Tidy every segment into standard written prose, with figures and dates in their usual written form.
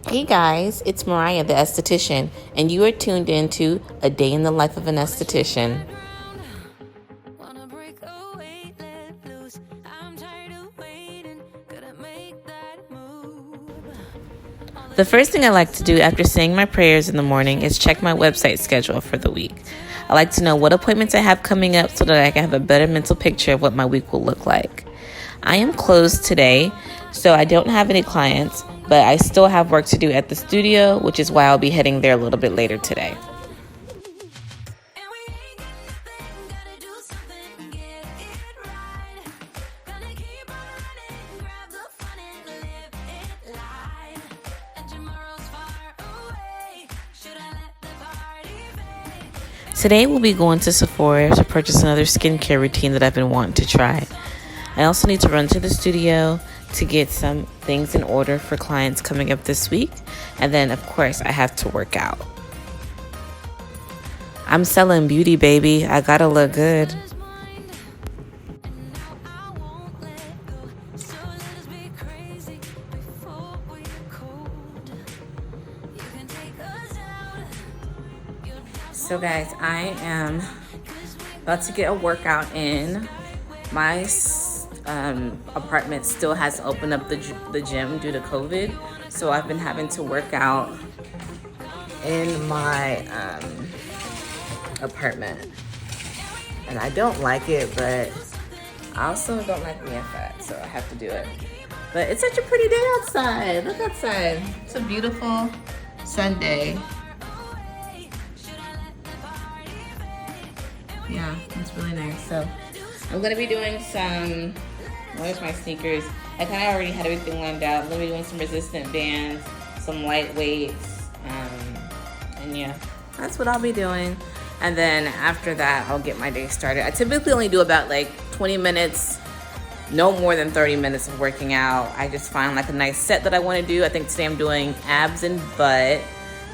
Hey guys, it's Mariah the Esthetician, and you are tuned into A Day in the Life of an Esthetician. The first thing I like to do after saying my prayers in the morning is check my website schedule for the week. I like to know what appointments I have coming up so that I can have a better mental picture of what my week will look like. I am closed today, so I don't have any clients, but I still have work to do at the studio, which is why I'll be heading there a little bit later today. Today we'll be going to Sephora to purchase another skincare routine that I've been wanting to try. I also need to run to the studio to get some things in order for clients coming up this week. And then, of course, I have to work out. I'm selling beauty, baby. I gotta look good. So guys, I am about to get a workout in. My apartment still has to open up the gym due to COVID. So I've been having to work out in my apartment. And I don't like it, but I also don't like being fat, so I have to do it. But it's such a pretty day outside. Look outside. It's a beautiful Sunday. Yeah, it's really nice. So I'm gonna be doing some, where's my sneakers? I kind of already had everything lined out. I'm gonna be doing some resistant bands, some light weights, and yeah, that's what I'll be doing. And then after that, I'll get my day started. I typically only do about like 20 minutes, no more than 30 minutes of working out. I just find like a nice set that I wanna do. I think today I'm doing abs and butt.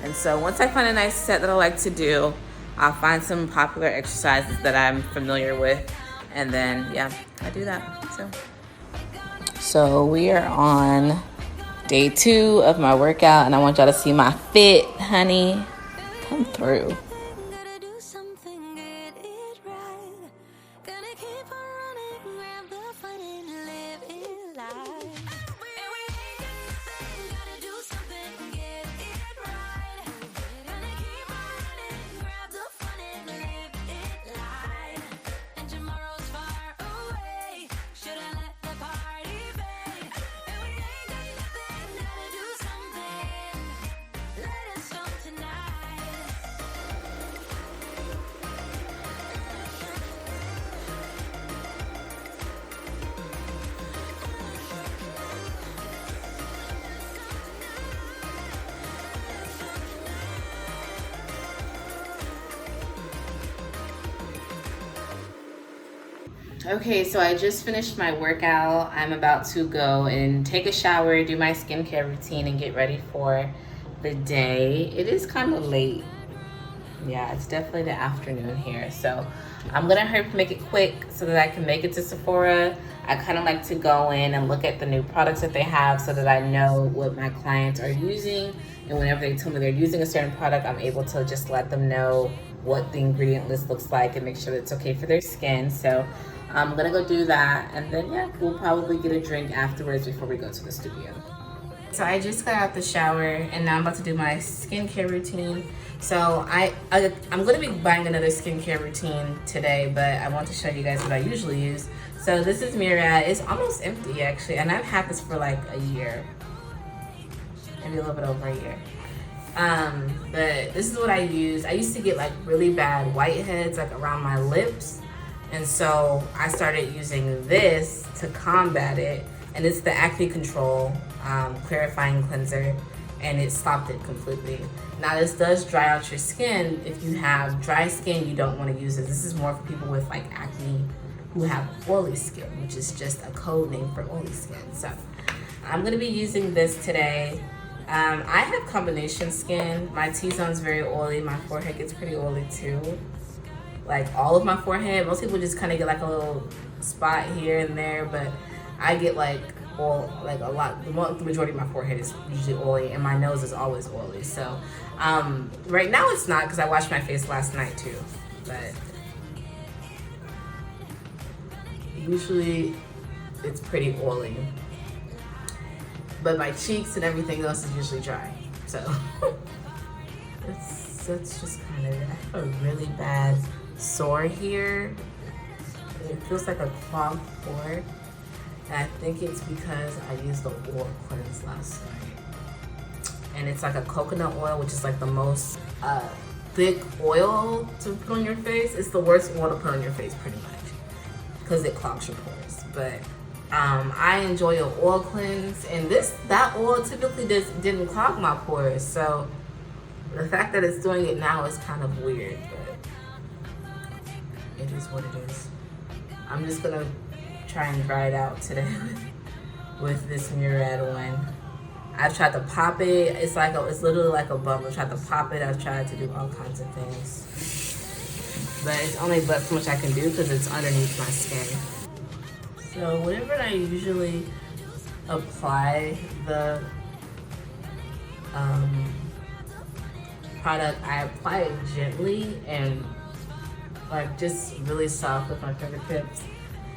And so once I find a nice set that I like to do, I'll find some popular exercises that I'm familiar with, and then yeah, I do that. So we are on day 2 of my workout, and I want y'all to see my fit, honey. Come through. Okay, so I just finished my workout. I'm about to go and take a shower, do my skincare routine, and get ready for the day. It is kind of late. Yeah, it's definitely the afternoon here. So I'm gonna hurry up and make it quick so that I can make it to Sephora. I kind of like to go in and look at the new products that they have so that I know what my clients are using. And whenever they tell me they're using a certain product, I'm able to just let them know what the ingredient list looks like and make sure that it's okay for their skin. So I'm gonna go do that, and then yeah, we'll probably get a drink afterwards before we go to the studio. So I just got out the shower, and now I'm about to do my skincare routine. So I'm gonna be buying another skincare routine today, but I want to show you guys what I usually use. So this is Murad. It's almost empty actually, and I've had this for like a year, maybe a little bit over a year. But this is what I use. I used to get like really bad whiteheads like around my lips. And so I started using this to combat it, and it's the Acne Control clarifying cleanser, and it stopped it completely. Now this does dry out your skin. If you have dry skin, you don't want to use it. This is more for people with like acne who have oily skin, which is just a code name for oily skin. So I'm gonna be using this today. I have combination skin. My T-zone's very oily. My forehead gets pretty oily too. Like all of my forehead. Most people just kind of get like a little spot here and there, but I get like oil, like a lot. The majority of my forehead is usually oily, and my nose is always oily. So right now it's not, because I washed my face last night too. But usually it's pretty oily. But my cheeks and everything else is usually dry. So that's just kind of it. I have a really bad sore here. It feels like a clogged pore. And I think it's because I used the oil cleanse last night. And it's like a coconut oil, which is like the most thick oil to put on your face. It's the worst oil to put on your face, pretty much, because it clogs your pores. But I enjoy an oil cleanse, and that oil typically didn't clog my pores. So the fact that it's doing it now is kind of weird, but it is what it is. I'm just gonna try and dry it out today with this Murad one. I've tried to pop it. It's literally like a bubble. I've tried to pop it. I've tried to do all kinds of things, but it's only but so much I can do because it's underneath my skin. So whenever I usually apply the product, I apply it gently and like just really soft with my fingertips.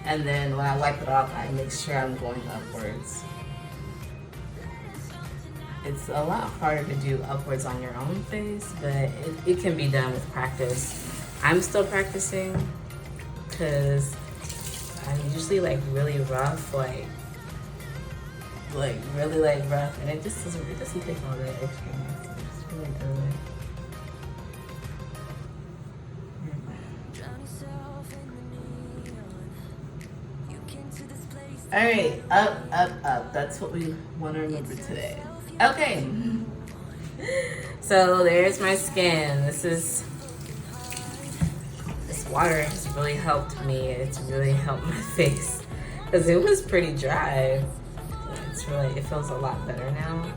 And then when I wipe it off, I make sure I'm going upwards. It's a lot harder to do upwards on your own face, but it can be done with practice. I'm still practicing because I'm usually like really rough, like really like rough, and it doesn't take all that extra mess. It's really good. All right, up. That's what we want to remember today. Okay. So there's my skin. This water has really helped me. It's really helped my face because it was pretty dry. It feels a lot better now.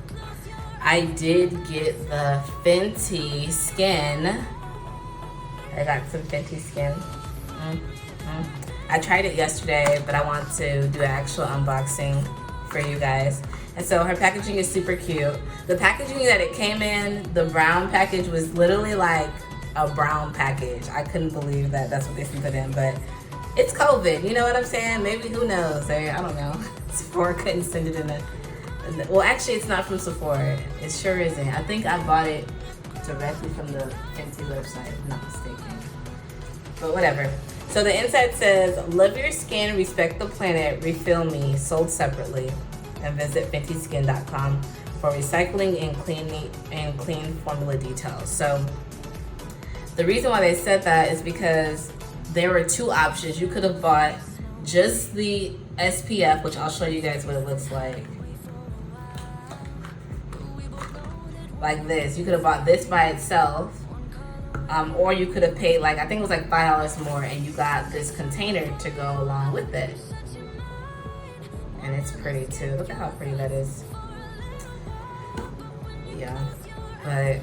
I did get the Fenty Skin. I got some Fenty Skin. I tried it yesterday, but I want to do an actual unboxing for you guys. And so her packaging is super cute. The packaging that it came in, the brown package, was literally like a brown package. I couldn't believe that that's what they sent it in, but it's COVID, you know what I'm saying? Maybe, who knows? I don't know. Sephora couldn't send it in a, well, actually it's not from Sephora. It sure isn't. I think I bought it directly from the Fenty website, if I'm not mistaken. But whatever. So the inside says, love your skin, respect the planet, refill me, sold separately. And visit fentyskin.com for recycling and clean formula details. So the reason why they said that is because there were two options. You could have bought just the SPF, which I'll show you guys what it looks like. Like this. You could have bought this by itself. Or you could have paid, like, I think it was like $5 more, and you got this container to go along with it. And it's pretty too. Look at how pretty that is. Yeah. But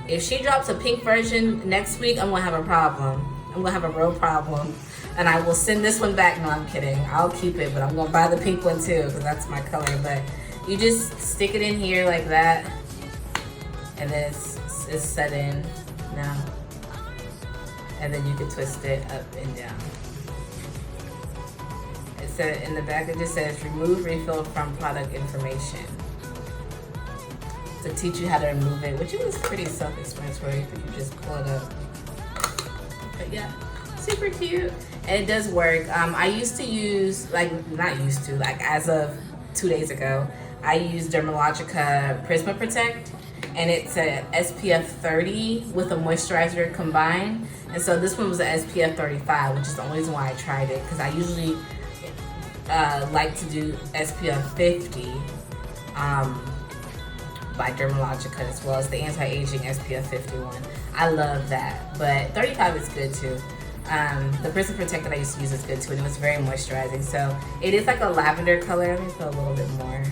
if she drops a pink version next week, I'm gonna have a problem. I'm gonna have a real problem. And I will send this one back. No, I'm kidding. I'll keep it, but I'm gonna buy the pink one too, because that's my color. But you just stick it in here like that, and then it's set in now. And then you can twist it up and down. It said in the back, it just says remove refill from product information to teach you how to remove it, which is pretty self-explanatory if you just pull it up. But yeah, super cute. And it does work. I used to use, like, not used to, like as of 2 days ago, I used Dermalogica Prisma Protect, and it's a SPF 30 with a moisturizer combined. And so this one was an SPF 35, which is the only reason why I tried it, because I usually like to do SPF 50 by Dermalogica, as well as the anti-aging SPF 51. I love that, but 35 is good too. The Prisma Protect that I used to use is good too, and it was very moisturizing. So it is like a lavender color. Let me put a little bit more.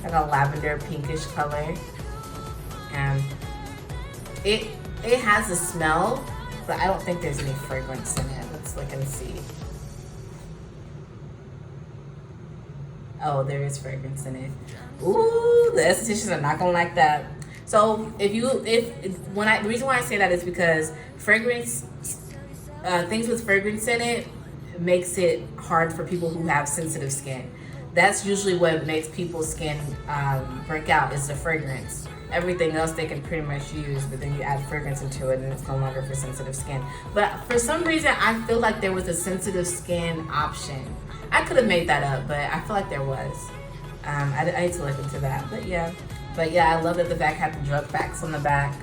Like a lavender pinkish color. And it has a smell, but I don't think there's any fragrance in it. Let's look and see. Oh, there is fragrance in it. Ooh, the estheticians are not gonna like that. So the reason why I say that is because fragrance, things with fragrance in it makes it hard for people who have sensitive skin. That's usually what makes people's skin break out, is the fragrance. Everything else they can pretty much use, but then you add fragrance into it and it's no longer for sensitive skin. But for some reason, I feel like there was a sensitive skin option. I could have made that up, but I feel like there was. I need to look into that, but yeah. I love that the back had the drug facts on the back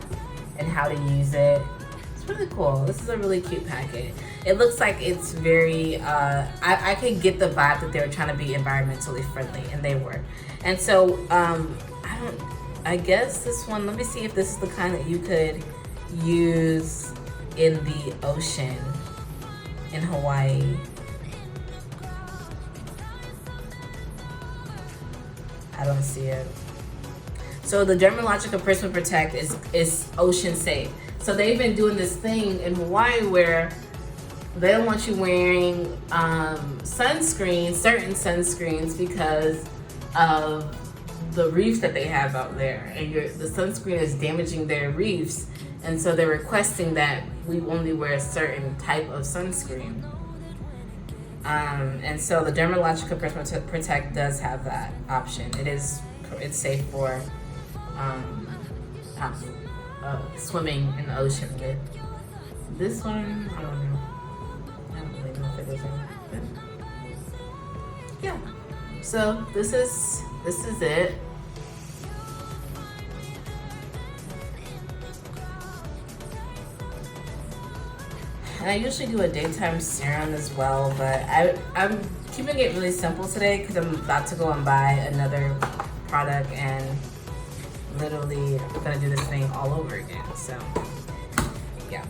and how to use it. It's really cool. This is a really cute packet. It looks like it's very, I could get the vibe that they were trying to be environmentally friendly, and they were. And so, I guess this one, let me see if this is the kind that you could use in the ocean in Hawaii. I don't see it. So the Dermalogica Prisma Protect is ocean safe. So they've been doing this thing in Hawaii where they don't want you wearing sunscreen, certain sunscreens, because of the reefs that they have out there, and the sunscreen is damaging their reefs, and so they're requesting that we only wear a certain type of sunscreen. And so the Dermalogica Prisma Protect does have that option. It's safe for swimming in the ocean with. This one, I don't know. I don't really know if it is or not. Yeah. So this is it. And I usually do a daytime serum as well, but I'm keeping it really simple today because I'm about to go and buy another product and literally I'm gonna do this thing all over again. So yeah.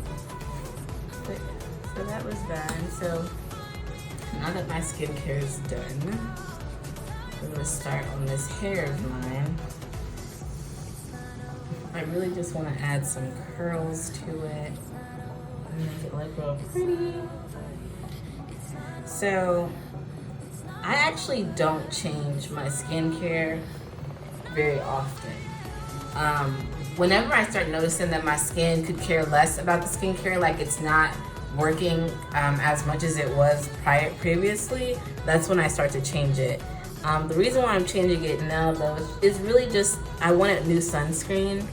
So that was done. So now that my skincare is done, I'm gonna start on this hair of mine. I really just want to add some curls to it and make it look real pretty. So I actually don't change my skincare very often. Whenever I start noticing that my skin could care less about the skincare, like it's not working as much as it was previously, that's when I start to change it. The reason why I'm changing it now, though, is really just I wanted new sunscreen.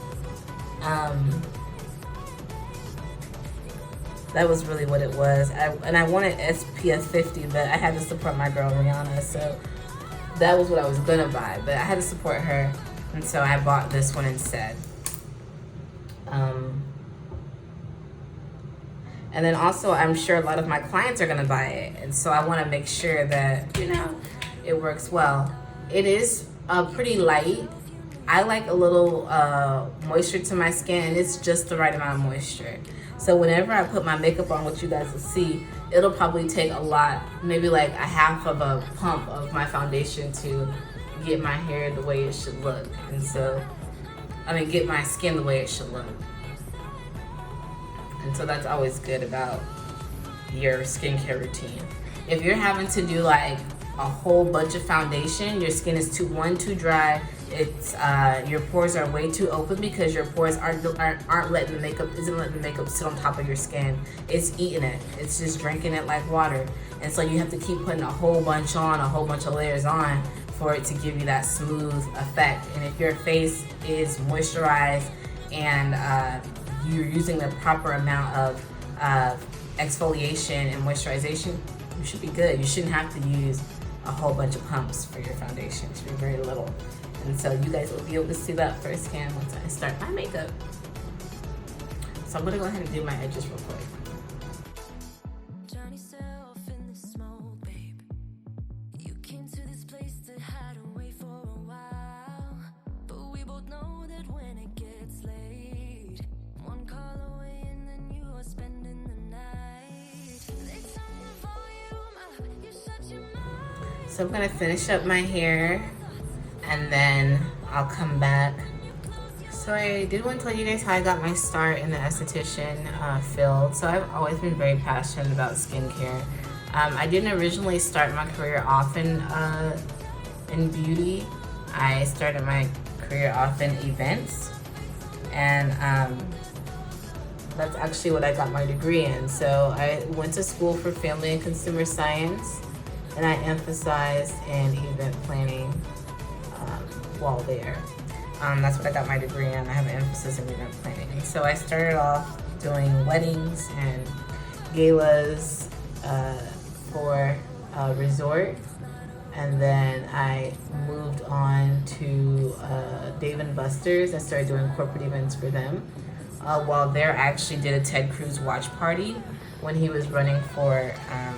That was really what it was. And I wanted SPF 50, but I had to support my girl Rihanna, so that was what I was gonna buy. But I had to support her, and so I bought this one instead. And then also, I'm sure a lot of my clients are gonna buy it, and so I want to make sure that, you know, it works well. It is pretty light. I like a little moisture to my skin, and it's just the right amount of moisture. So whenever I put my makeup on, what you guys will see, it'll probably take a lot, maybe like a half of a pump of my foundation to get my hair the way it should look. And so, get my skin the way it should look. And so that's always good about your skincare routine. If you're having to do like a whole bunch of foundation, your skin is too dry. It's your pores are way too open because your pores aren't letting the makeup sit on top of your skin. It's eating it. It's just drinking it like water. And so you have to keep putting a whole bunch of layers on for it to give you that smooth effect. And if your face is moisturized and you're using the proper amount of exfoliation and moisturization, you should be good. You shouldn't have to use a whole bunch of pumps for your foundation. It should be very little. And so you guys will be able to see that firsthand once I start my makeup. So I'm gonna go ahead and do my edges real quick. So I'm gonna finish up my hair and then I'll come back. So I did want to tell you guys how I got my start in the esthetician field. So I've always been very passionate about skincare. I didn't originally start my career off in in beauty. I started my career off in events, and that's actually what I got my degree in. So I went to school for family and consumer science, and I emphasized in event planning while there. That's what I got my degree in. I have an emphasis in event planning. And so I started off doing weddings and galas for a resort. And then I moved on to Dave & Buster's. I started doing corporate events for them. While there, I actually did a Ted Cruz watch party when he was running for, I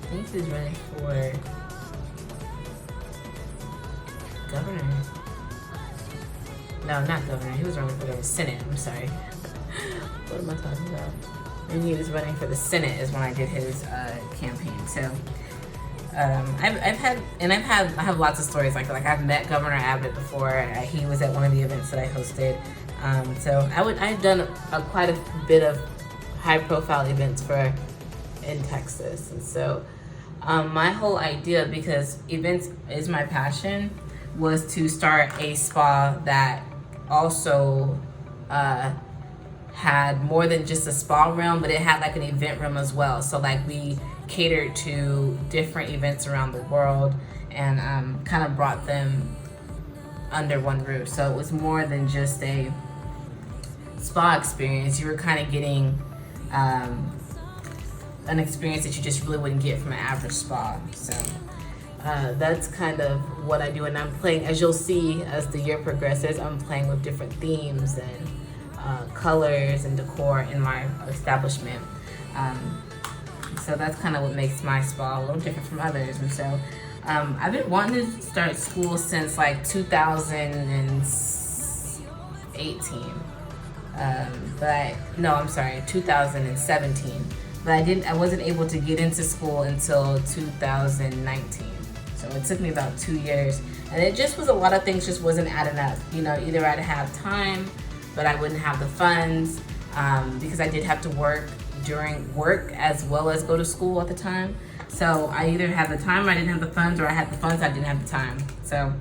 think he was running for governor. No, not governor. He was running for the Senate. I'm sorry. What am I talking about? When he was running for the Senate is when I did his campaign. So I have lots of stories like I've met Governor Abbott before. He was at one of the events that I hosted. So I've done quite a bit of high-profile events in Texas, and so my whole idea, because events is my passion, was to start a spa that also had more than just a spa room, but it had like an event room as well. So like we catered to different events around the world and kind of brought them under one roof. So it was more than just a spa experience. You were kind of getting an experience that you just really wouldn't get from an average spa. So that's kind of what I do, and I'm playing, as you'll see as the year progresses, I'm playing with different themes and colors and decor in my establishment. So that's kind of what makes my spa a little different from others. And so I've been wanting to start school since like 2018. But no, I'm sorry, 2017. But I wasn't able to get into school until 2019. So it took me about 2 years. And it just was a lot of things just wasn't adding up. You know, either I'd have time, but I wouldn't have the funds because I did have to work during work as well as go to school at the time. So I either had the time or I didn't have the funds, or I had the funds, I didn't have the time. So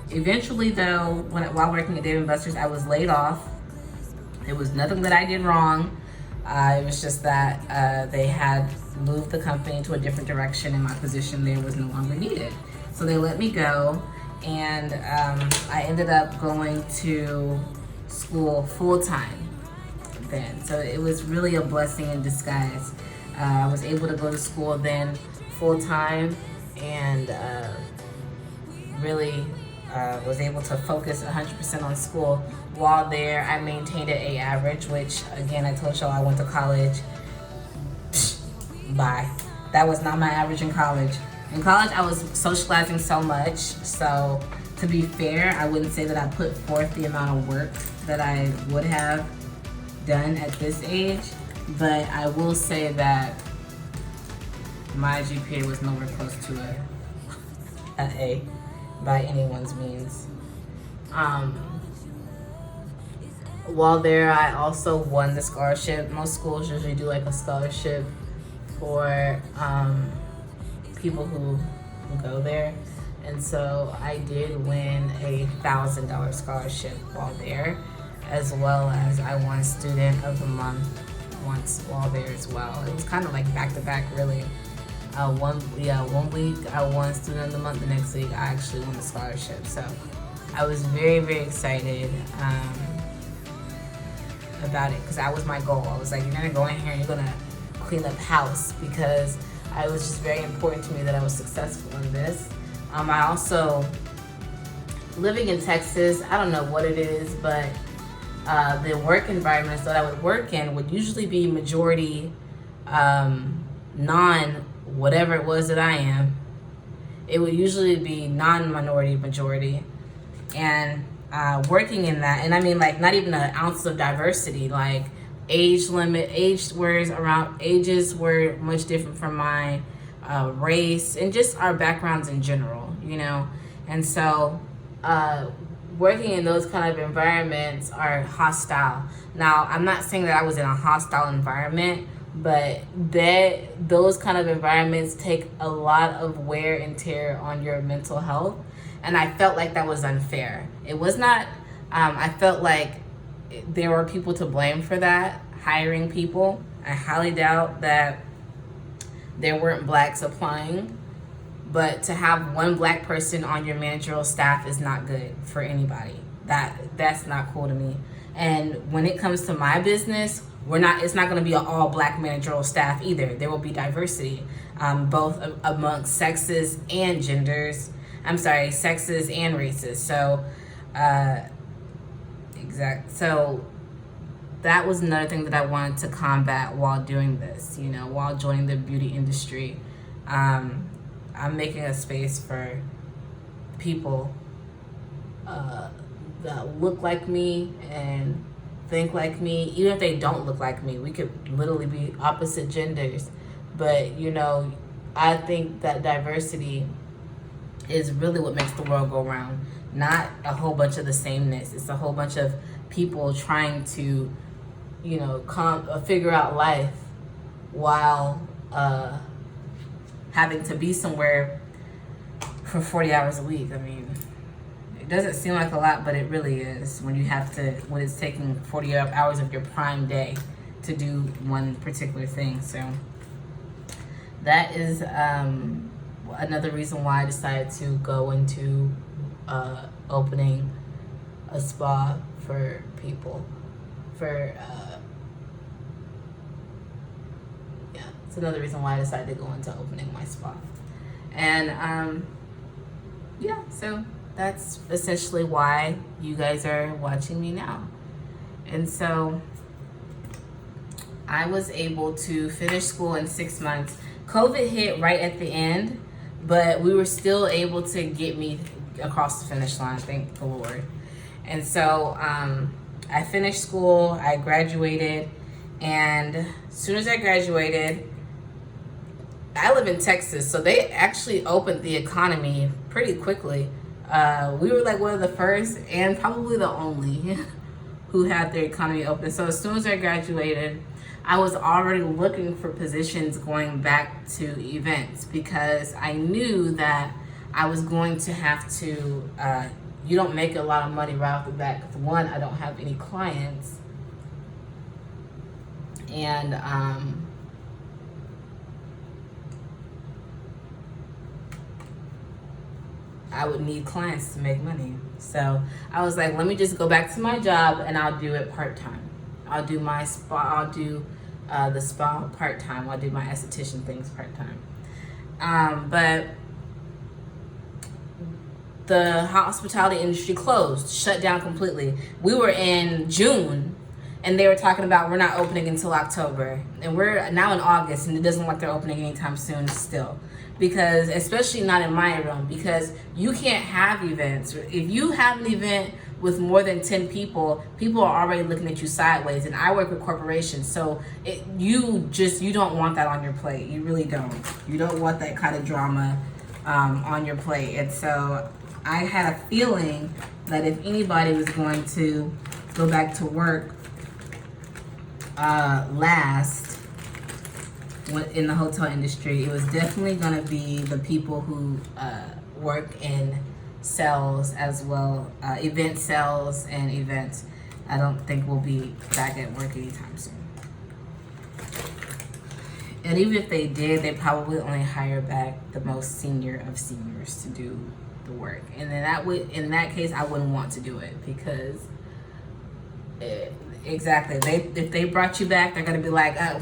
eventually though, while working at Dave & Buster's, I was laid off. It was nothing that I did wrong. It was just that they had moved the company to a different direction and my position there was no longer needed. So they let me go, and I ended up going to school full-time then. So it was really a blessing in disguise. I was able to go to school then full-time, and really was able to focus 100% on school. While there, I maintained an A average, which again, I told y'all I went to college. Bye. That was not my average in college. In college, I was socializing so much. So to be fair, I wouldn't say that I put forth the amount of work that I would have done at this age. But I will say that my GPA was nowhere close to an A by anyone's means. While there, I also won the scholarship. Most schools usually do like a scholarship for people who go there. And so I did win a $1,000 scholarship while there, as well as I won Student of the Month once while there as well. It was kind of like back to back, really. One week I won Student of the Month, the next week I actually won the scholarship. So I was very, very excited about it, because that was my goal. I was like, you're gonna go in here and you're gonna clean up house, because it was just very important to me that I was successful in this. I also, living in Texas, I don't know what it is, but the work environments that I would work in would usually be majority whatever it was that I am. It would usually be non-minority majority. And working in that, and I mean like not even an ounce of diversity, like ages were much different from mine, race, and just our backgrounds in general, you know. And so working in those kind of environments are hostile. Now, I'm not saying that I was in a hostile environment, but those kind of environments take a lot of wear and tear on your mental health, and I felt like that was unfair. It was not. I felt like there were people to blame for that, hiring people. I highly doubt that there weren't blacks applying, but to have one black person on your managerial staff is not good for anybody. That's not cool to me. And when it comes to my business, it's not going to be an all black managerial staff either. There will be diversity, both amongst sexes and genders. Sexes and races. So, So that was another thing that I wanted to combat while doing this, while joining the beauty industry. I'm making a space for people that look like me and think like me. Even if they don't look like me, we could literally be opposite genders. But, I think that diversity is really what makes the world go round. Not a whole bunch of the sameness. It's a whole bunch of people trying to, figure out life while having to be somewhere for 40 hours a week. I mean, it doesn't seem like a lot, but it really is when it's taking 40 hours of your prime day to do one particular thing. So that is another reason why I decided to go into opening a spa for people. It's another reason why I decided to go into opening my spa. And so that's essentially why you guys are watching me now. And so I was able to finish school in 6 months. COVID hit right at the end, but we were still able to get me across the finish line, thank the Lord. And so I finished school, I graduated, and as soon as I graduated, I live in Texas, so they actually opened the economy pretty quickly. We were like one of the first and probably the only who had their economy open. So as soon as I graduated, I was already looking for positions going back to events because I knew that I was going to have to, you don't make a lot of money right off the bat because one, I don't have any clients. And I would need clients to make money. So I was like, let me just go back to my job and I'll do it part-time. I'll do my spa, I'll do the spa part-time. I'll do my esthetician things part-time. But the hospitality industry closed, shut down completely. We were in June and they were talking about we're not opening until October. And we're now in August and it doesn't look like they're opening anytime soon still. Because, especially not in my room, because you can't have events. If you have an event with more than 10 people, people are already looking at you sideways. And I work with corporations, so you don't want that on your plate. You really don't. You don't want that kind of drama on your plate. And so I had a feeling that if anybody was going to go back to work last in the hotel industry, it was definitely going to be the people who work in sales as well, event sales and events. I don't think we'll be back at work anytime soon. And even if they did, they probably only hire back the most senior of seniors to do the work. And then in that case, I wouldn't want to do it because if they brought you back, they're going to be like, oh,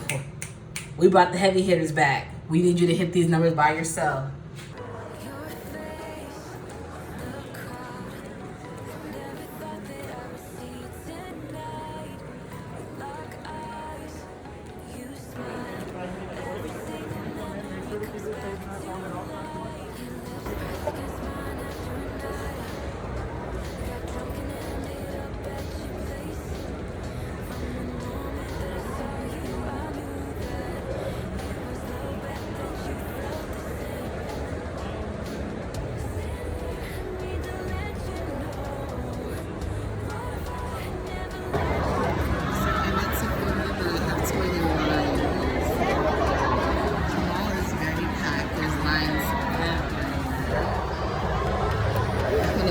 we brought the heavy hitters back. We need you to hit these numbers by yourself.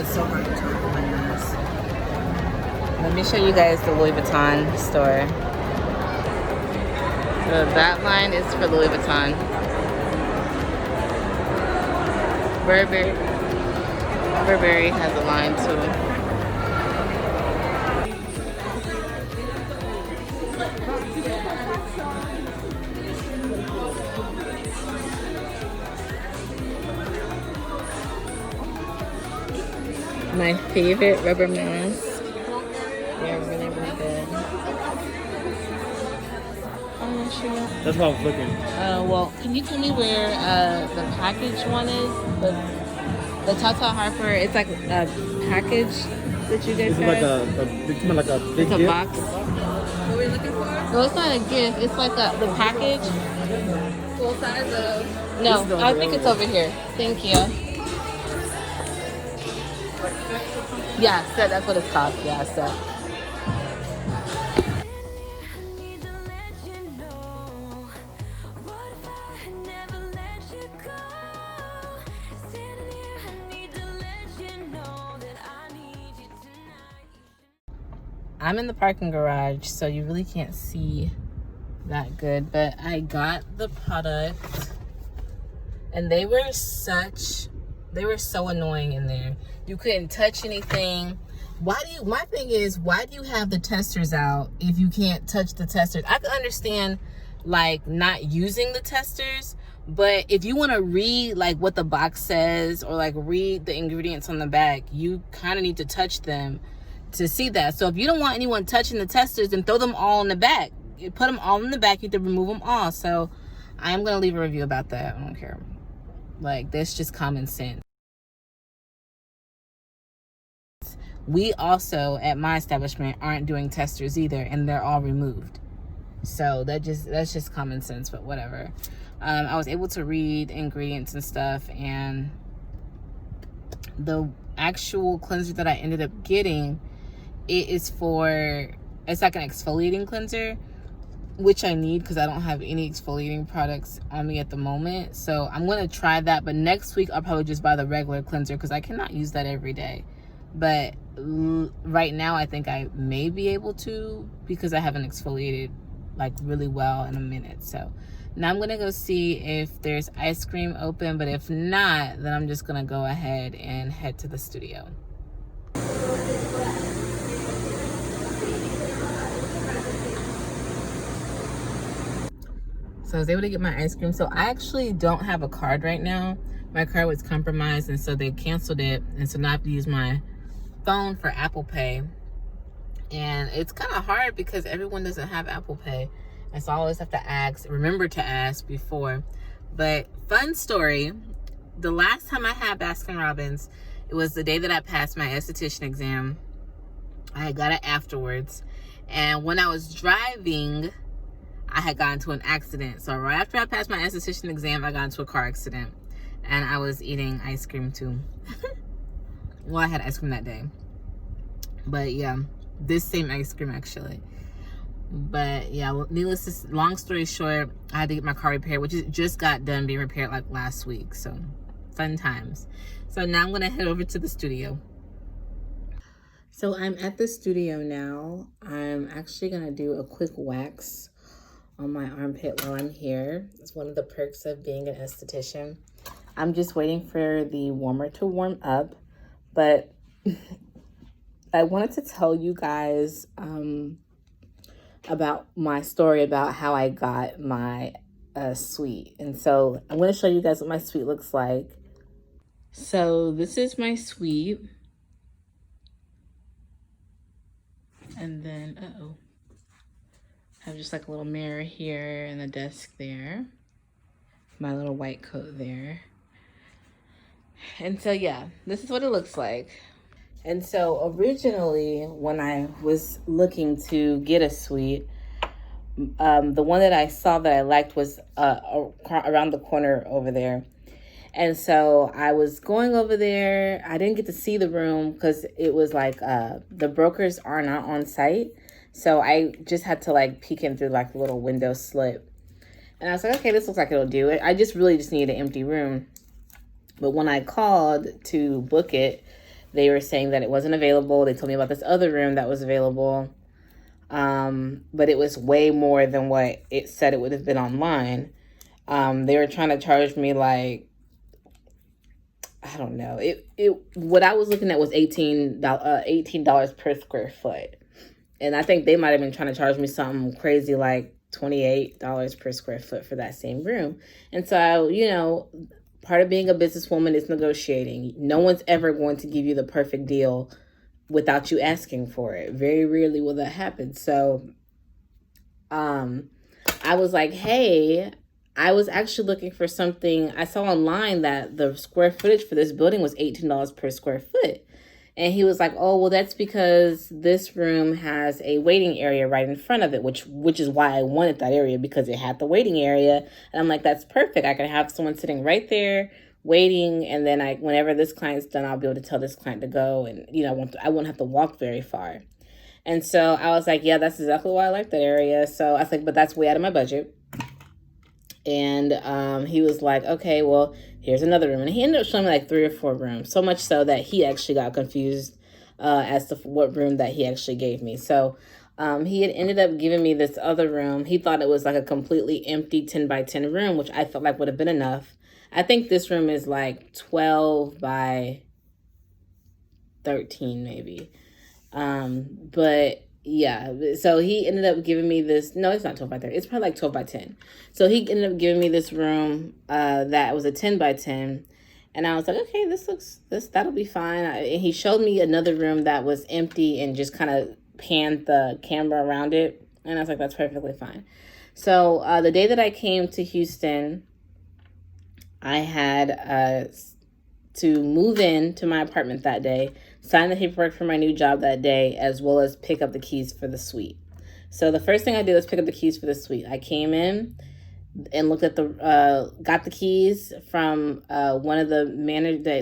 it's so hard to talk with my mask. Let me show you guys the Louis Vuitton store. So that line is for Louis Vuitton. Burberry has a line too. My favorite rubber mask. They're really, really good. I'm not sure. That's what I was looking. Well, can you tell me where the package one is? The Tata Harper, it's like a package that you guys Is it got? like a big It's a gift? box. What are we looking for? No, it's not a gift. It's like the package. Full size of... No, I think it's over here. Thank you. Yeah, set. That's what it's called. Yeah, set. I'm in the parking garage, so you really can't see that good, but I got the product and they were so annoying in there. You couldn't touch anything. My thing is, why do you have the testers out if you can't touch the testers? I can understand like not using the testers, but if you want to read like what the box says or like read the ingredients on the back, you kind of need to touch them to see that. So if you don't want anyone touching the testers, then throw them all in the back. You put them all in the back, you have to remove them all. So I'm gonna leave a review about that. I don't care. Like, that's just common sense. We also at my establishment aren't doing testers either, and they're all removed. So that's just common sense, but whatever. I was able to read ingredients and stuff, and the actual cleanser that I ended up getting, it's like an exfoliating cleanser, which I need because I don't have any exfoliating products on me at the moment. So I'm going to try that, but next week I'll probably just buy the regular cleanser because I cannot use that every day. But right now I think I may be able to because I haven't exfoliated like really well in a minute. So now I'm going to go see if there's ice cream open, but if not, then I'm just going to go ahead and head to the studio. So I was able to get my ice cream. So I actually don't have a card right now. My card was compromised, and so they canceled it. And so now I have to use my phone for Apple Pay. And it's kind of hard because everyone doesn't have Apple Pay. And so I always have to remember to ask before. But fun story, the last time I had Baskin Robbins, it was the day that I passed my esthetician exam. I got it afterwards. And when I was driving, I had gotten into an accident. So right after I passed my esthetician exam, I got into a car accident. And I was eating ice cream too. Well, I had ice cream that day. But yeah, this same ice cream actually. But yeah, well, long story short, I had to get my car repaired, which just got done being repaired like last week. So fun times. So now I'm going to head over to the studio. So I'm at the studio now. I'm actually going to do a quick wax on my armpit while I'm here. It's one of the perks of being an esthetician. I'm just waiting for the warmer to warm up, but I wanted to tell you guys about my story about how I got my suite. And so I'm going to show you guys what my suite looks like. So this is my suite. And then, I have just like a little mirror here and a desk there. My little white coat there. And so, yeah, this is what it looks like. And so originally when I was looking to get a suite, the one that I saw that I liked was around the corner over there. And so I was going over there. I didn't get to see the room because it was like the brokers are not on site. So I just had to like peek in through like a little window slit. And I was like, okay, this looks like it'll do it. I just really just need an empty room. But when I called to book it, They were saying that it wasn't available. They told me about this other room that was available. But it was way more than what it said it would have been online. They were trying to charge me like, I don't know. What I was looking at was $18 per square foot. And I think they might have been trying to charge me something crazy like $28 per square foot for that same room. And so, you know, part of being a businesswoman is negotiating. No one's ever going to give you the perfect deal without you asking for it. Very rarely will that happen. So I was like, hey, I was actually looking for something. I saw online that the square footage for this building was $18 per square foot. And he was like, oh, well, that's because this room has a waiting area right in front of it, which is why I wanted that area, because it had the waiting area. And I'm like, that's perfect. I can have someone sitting right there waiting. And then whenever this client's done, I'll be able to tell this client to go. And, you know, I won't have to walk very far. And so I was like, yeah, that's exactly why I like that area. So I was like, but that's way out of my budget. And he was like, okay, well, here's another room. And he ended up showing me like 3 or 4 rooms, so much so that he actually got confused as to what room that he actually gave me. So he had ended up giving me this other room. He thought it was like a completely empty 10 by 10 room, which I felt like would have been enough. I think this room is like 12 by 13 maybe. But yeah, so he ended up giving me this. No, it's not 12 by 30. It's probably like 12 by 10. So he ended up giving me this room that was a 10 by 10. And I was like, okay, that'll be fine. And he showed me another room that was empty and just kind of panned the camera around it. And I was like, that's perfectly fine. So the day that I came to Houston, I had to move in to my apartment that day, sign the paperwork for my new job that day, as well as pick up the keys for the suite. So the first thing I did was pick up the keys for the suite. I came in and looked at got the keys from one of the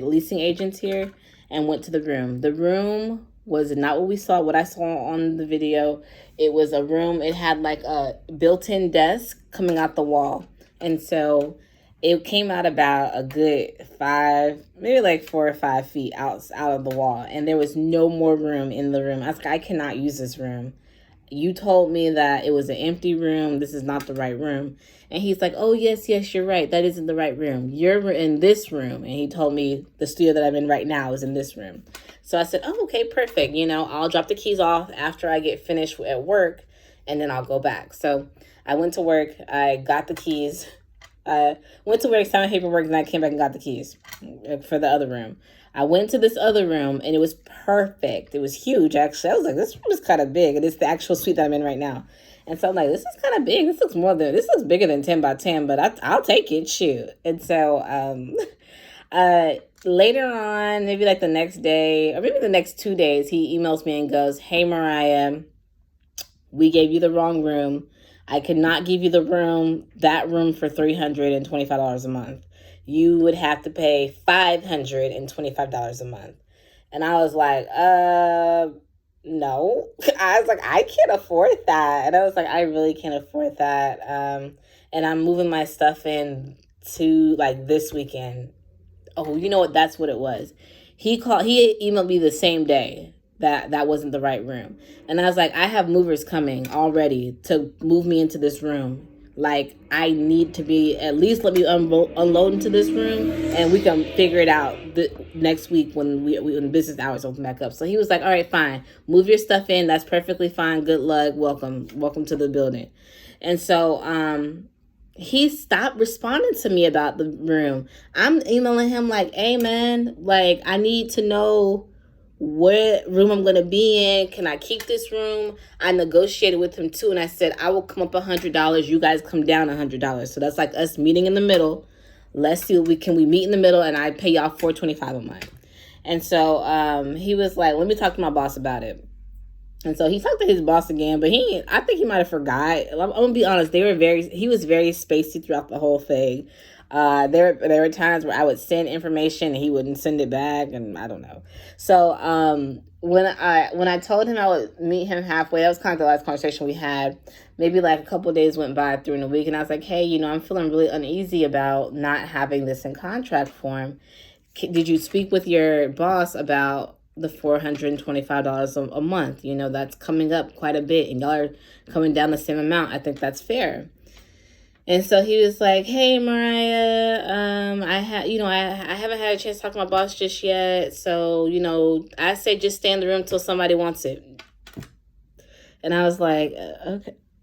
leasing agents here, and went to the room. The room was not what I saw on the video. It was a room, it had like a built-in desk coming out the wall. And so it came out about a good 5, maybe like 4 or 5 feet out of the wall. And there was no more room in the room. I was like, I cannot use this room. You told me that it was an empty room. This is not the right room. And he's like, oh, yes, you're right. That isn't the right room. You're in this room. And he told me the studio that I'm in right now is in this room. So I said, oh, okay, perfect. You know, I'll drop the keys off after I get finished at work, and then I'll go back. So I went to work. I got the keys. Went to work, signed my paperwork, and I came back and got the keys for the other room. I went to this other room, and it was perfect. It was huge, actually. I was like, this room is kind of big, and it's the actual suite that I'm in right now. And so I'm like, this is kind of big. This looks bigger than 10 by 10, but I'll take it, shoot. And so later on, maybe like the next day, or maybe the next 2 days, he emails me and goes, hey, Mariah, we gave you the wrong room. I could not give you that room for $325 a month. You would have to pay $525 a month. And I was like, no. I was like, I can't afford that. And I was like, I really can't afford that. And I'm moving my stuff in to like this weekend. Oh, you know what? That's what it was. He emailed me the same day that wasn't the right room. And I was like, I have movers coming already to move me into this room. Like, I need to be, at least let me unload into this room, and we can figure it out next week when business hours open back up. So he was like, all right, fine. Move your stuff in. That's perfectly fine. Good luck. Welcome to the building. And so he stopped responding to me about the room. I'm emailing him like, hey, man, like, I need to know what room I'm going to be in. Can I keep this room? I negotiated with him too. And I said, I will come up $100. You guys come down $100. So that's like us meeting in the middle. Let's see can we meet in the middle, and I pay y'all $425 a month. And so he was like, let me talk to my boss about it. And so he talked to his boss again, but I think he might have forgot. I'm going to be honest. He was very spacey throughout the whole thing. There were times where I would send information and he wouldn't send it back, and I don't know. So when I told him I would meet him halfway, that was kind of the last conversation we had. Maybe like a couple of days went by during the week, and I was like, hey, I'm feeling really uneasy about not having this in contract form. Did you speak with your boss about the $425 a month. You know, that's coming up quite a bit, and y'all are coming down the same amount. I think that's fair. And so he was like, "Hey, Mariah, I haven't had a chance to talk to my boss just yet. So, I say just stay in the room till somebody wants it." And I was like,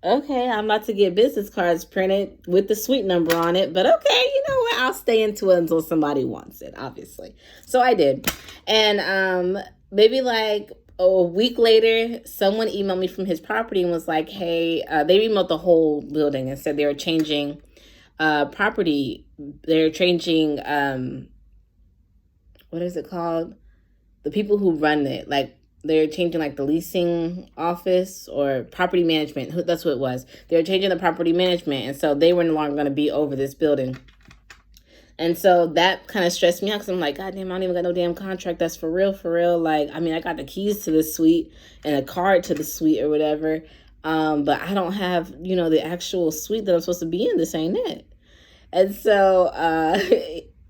okay, I'm about to get business cards printed with the suite number on it. But okay, you know what? I'll stay into it until somebody wants it, obviously. So I did. And maybe like a week later, someone emailed me from his property and was like, "Hey," they emailed the whole building and said they were changing property. They're changing, what is it called? The people who run it, like, they're changing like the leasing office or property management. That's what it was. They're changing the property management. And so they were no longer going to be over this building. And so that kind of stressed me out because I'm like, God damn, I don't even got no damn contract. That's for real, for real. Like, I mean, I got the keys to the suite and a card to the suite or whatever. But I don't have, the actual suite that I'm supposed to be in. This ain't it. And so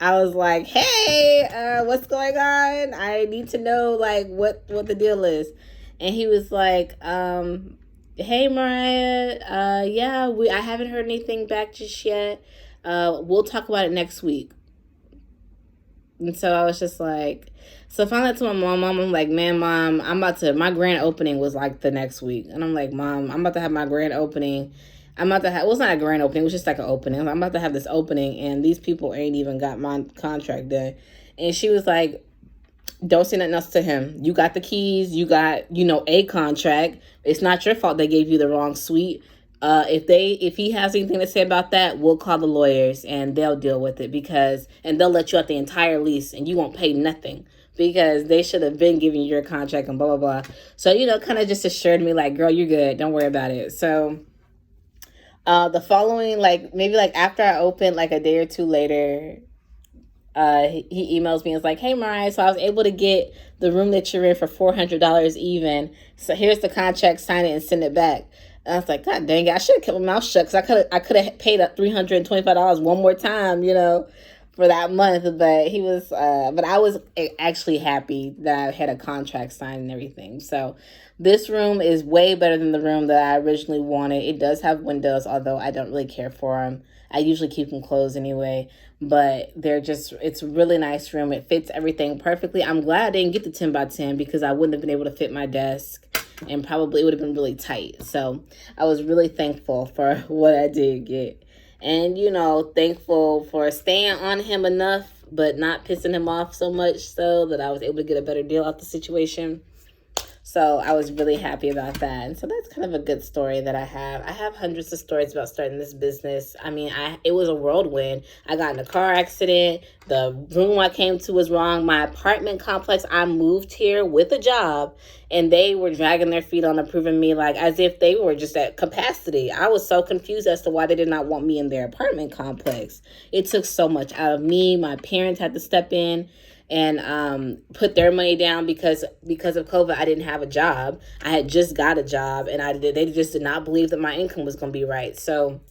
I was like, "Hey, what's going on? I need to know like what the deal is." And he was like, "Hey, Mariah, yeah, I haven't heard anything back just yet. We'll talk about it next week." And so I was just like, so finally to my mom, I'm like, "Man, Mom, my grand opening was like the next week." And I'm like, "Mom, I'm about to have my grand opening. Well, it's not a grand opening. It was just like an opening. I'm about to have this opening, and these people ain't even got my contract done." And she was like, "Don't say nothing else to him. You got the keys. You got, a contract. It's not your fault they gave you the wrong suite. If he has anything to say about that, we'll call the lawyers, and they'll deal with it and they'll let you out the entire lease, and you won't pay nothing. Because they should have been giving you your contract and blah, blah, blah." So, kind of just assured me like, "Girl, you're good. Don't worry about it." So the following, maybe after I opened, a day or two later, he emails me and is like, "Hey, Mariah, so I was able to get the room that you're in for $400 even. So here's the contract, sign it and send it back." And I was like, "God dang it, I should have kept my mouth shut because I could have paid up $325 one more time, for that month." But but I was actually happy that I had a contract signed and everything. So this room is way better than the room that I originally wanted. It does have windows, although I don't really care for them. I usually keep them closed anyway, but it's a really nice room. It fits everything perfectly. I'm glad I didn't get the 10 by 10 because I wouldn't have been able to fit my desk and probably it would have been really tight. So I was really thankful for what I did get. And, thankful for staying on him enough, but not pissing him off so much so that I was able to get a better deal out the situation. So I was really happy about that. And so that's kind of a good story that I have. I have hundreds of stories about starting this business. I mean, it was a whirlwind. I got in a car accident. The room I came to was wrong. My apartment complex, I moved here with a job, and they were dragging their feet on approving me as if they were just at capacity. I was so confused as to why they did not want me in their apartment complex. It took so much out of me. My parents had to step in and put their money down because of COVID. I didn't have a job. I had just got a job, and they just did not believe that my income was going to be right. So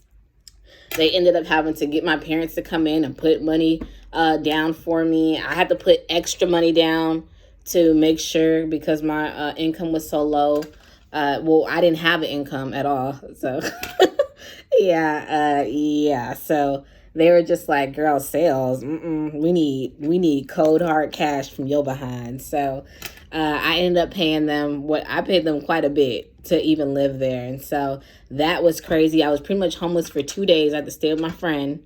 they ended up having to get my parents to come in and put money down for me. I had to put extra money down to make sure because my income was so low. I didn't have an income at all. So yeah. So they were just like, "Girl, sales, we need cold hard cash from your behind." So I ended up paying them I paid them quite a bit to even live there. And so that was crazy. I was pretty much homeless for 2 days. I had to stay with my friend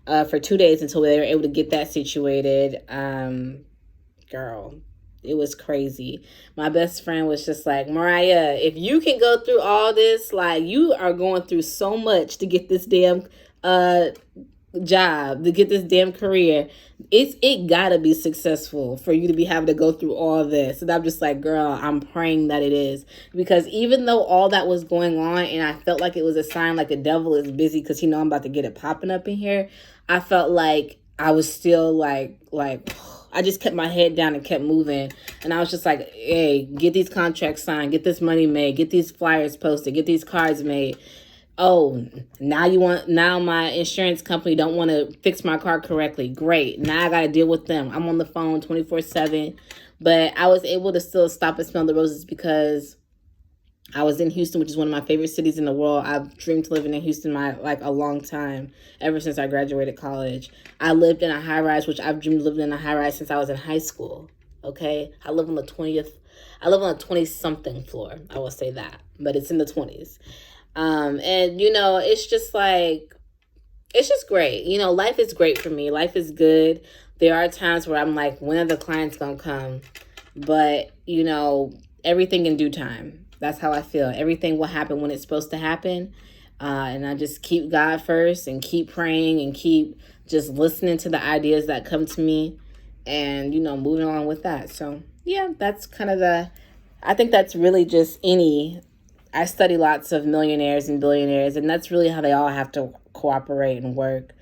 for 2 days until they were able to get that situated. Girl, it was crazy. My best friend was just like, "Mariah, if you can go through all this, you are going through so much to get this damn job, to get this damn career, it gotta be successful for you to be having to go through all this." And I'm just like, "Girl, I'm praying that it is." Because even though all that was going on and I felt like it was a sign like the devil is busy because I'm about to get it popping up in here, I felt like I was still like I just kept my head down and kept moving. And I was just like, "Hey, get these contracts signed, get this money made, get these flyers posted, get these cards made." Oh, now my insurance company don't want to fix my car correctly. Great. Now I got to deal with them. I'm on the phone 24/7. But I was able to still stop and smell the roses because I was in Houston, which is one of my favorite cities in the world. I've dreamed of living in Houston a long time, ever since I graduated college. I lived in a high rise, which I've dreamed of living in a high rise since I was in high school. Okay, I live on the 20 something floor. I will say that, but it's in the 20s. And it's just like, it's just great. Life is great for me. Life is good. There are times where I'm like, when are the clients gonna come? But everything in due time. That's how I feel. Everything will happen when it's supposed to happen. And I just keep God first and keep praying and keep just listening to the ideas that come to me and, moving along with that. So, yeah, that's kind of I think that's really just I study lots of millionaires and billionaires, and that's really how they all have to cooperate and work.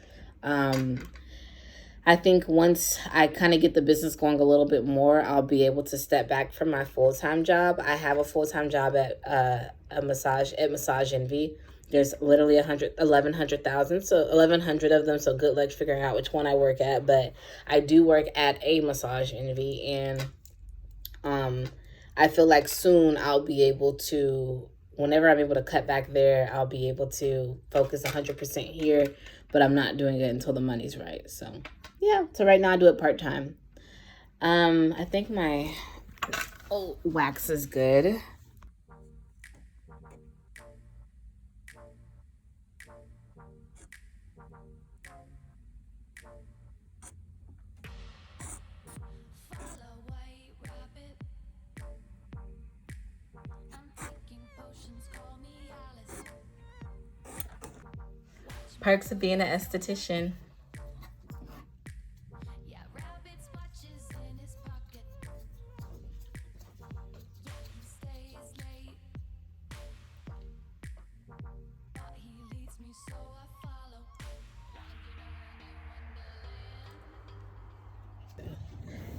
I think once I kind of get the business going a little bit more, I'll be able to step back from my full-time job. I have a full-time job at Massage Envy. There's literally 1,100,000, so 1,100 of them. So good luck figuring out which one I work at. But I do work at a Massage Envy, and I feel like soon I'll be able to. Whenever I'm able to cut back there, I'll be able to focus 100% here. But I'm not doing it until the money's right. So yeah, so right now I do it part-time. I think my wax is good. Perks of being an esthetician.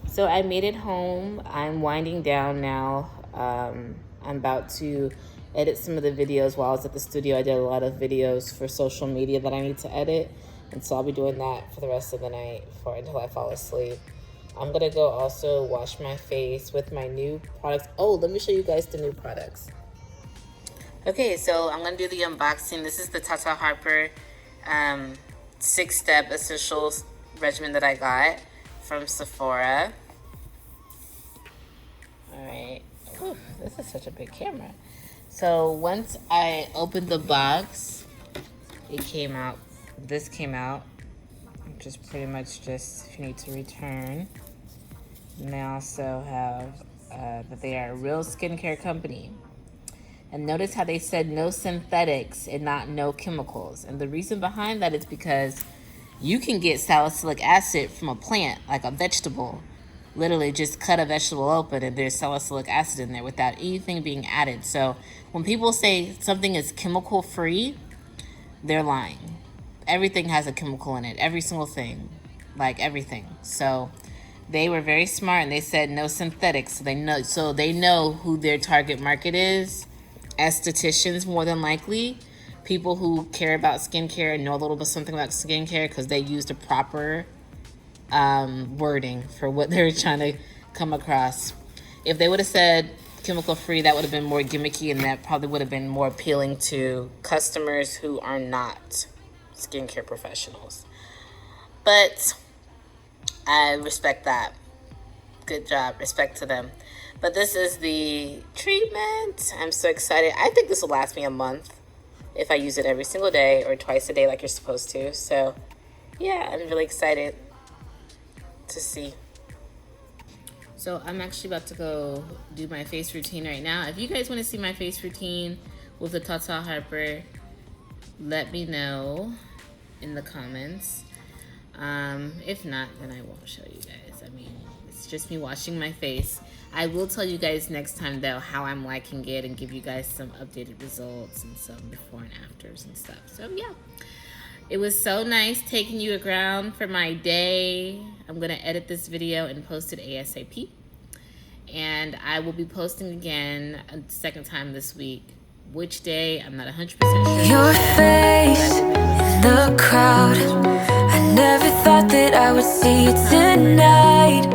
So I made it home. I'm winding down now. I'm about to edit some of the videos. While I was at the studio, I did a lot of videos for social media that I need to edit. And so I'll be doing that for the rest of the night until I fall asleep. I'm going to go also wash my face with my new products. Oh, let me show you guys the new products. Okay, so I'm going to do the unboxing. This is the Tata Harper 6-step essentials regimen that I got from Sephora. All right. Ooh, this is such a big camera. So once I opened the box, this came out, which is pretty much just if you need to return. And they also have that they are a real skincare company. And notice how they said no synthetics and not no chemicals. And the reason behind that is because you can get salicylic acid from a plant, like a vegetable. Literally just cut a vegetable open and there's salicylic acid in there without anything being added. So when people say something is chemical free, they're lying. Everything has a chemical in it, every single thing, like everything. So they were very smart and they said no synthetics. So they know who their target market is. Estheticians, more than likely. People who care about skincare and know a little bit something about skincare because they used the proper wording for what they're trying to come across. If they would have said chemical free, that would have been more gimmicky and that probably would have been more appealing to customers who are not skincare professionals. But I respect that. Good job. Respect to them. But this is the treatment. I'm so excited. I think this will last me a month if I use it every single day or twice a day like you're supposed to. So yeah, I'm really excited to see. So I'm actually about to go do my face routine right now. If you guys want to see my face routine with the Tata Harper, let me know in the comments. If not, then I won't show you guys. I mean, it's just me washing my face. I will tell you guys next time though how I'm liking it and give you guys some updated results and some before and afters and stuff. So yeah, it was so nice taking you around for my day. I'm gonna edit this video and post it ASAP. And I will be posting again a second time this week which day. I'm not 100% sure. Your face in the crowd. I never thought that I would see you tonight.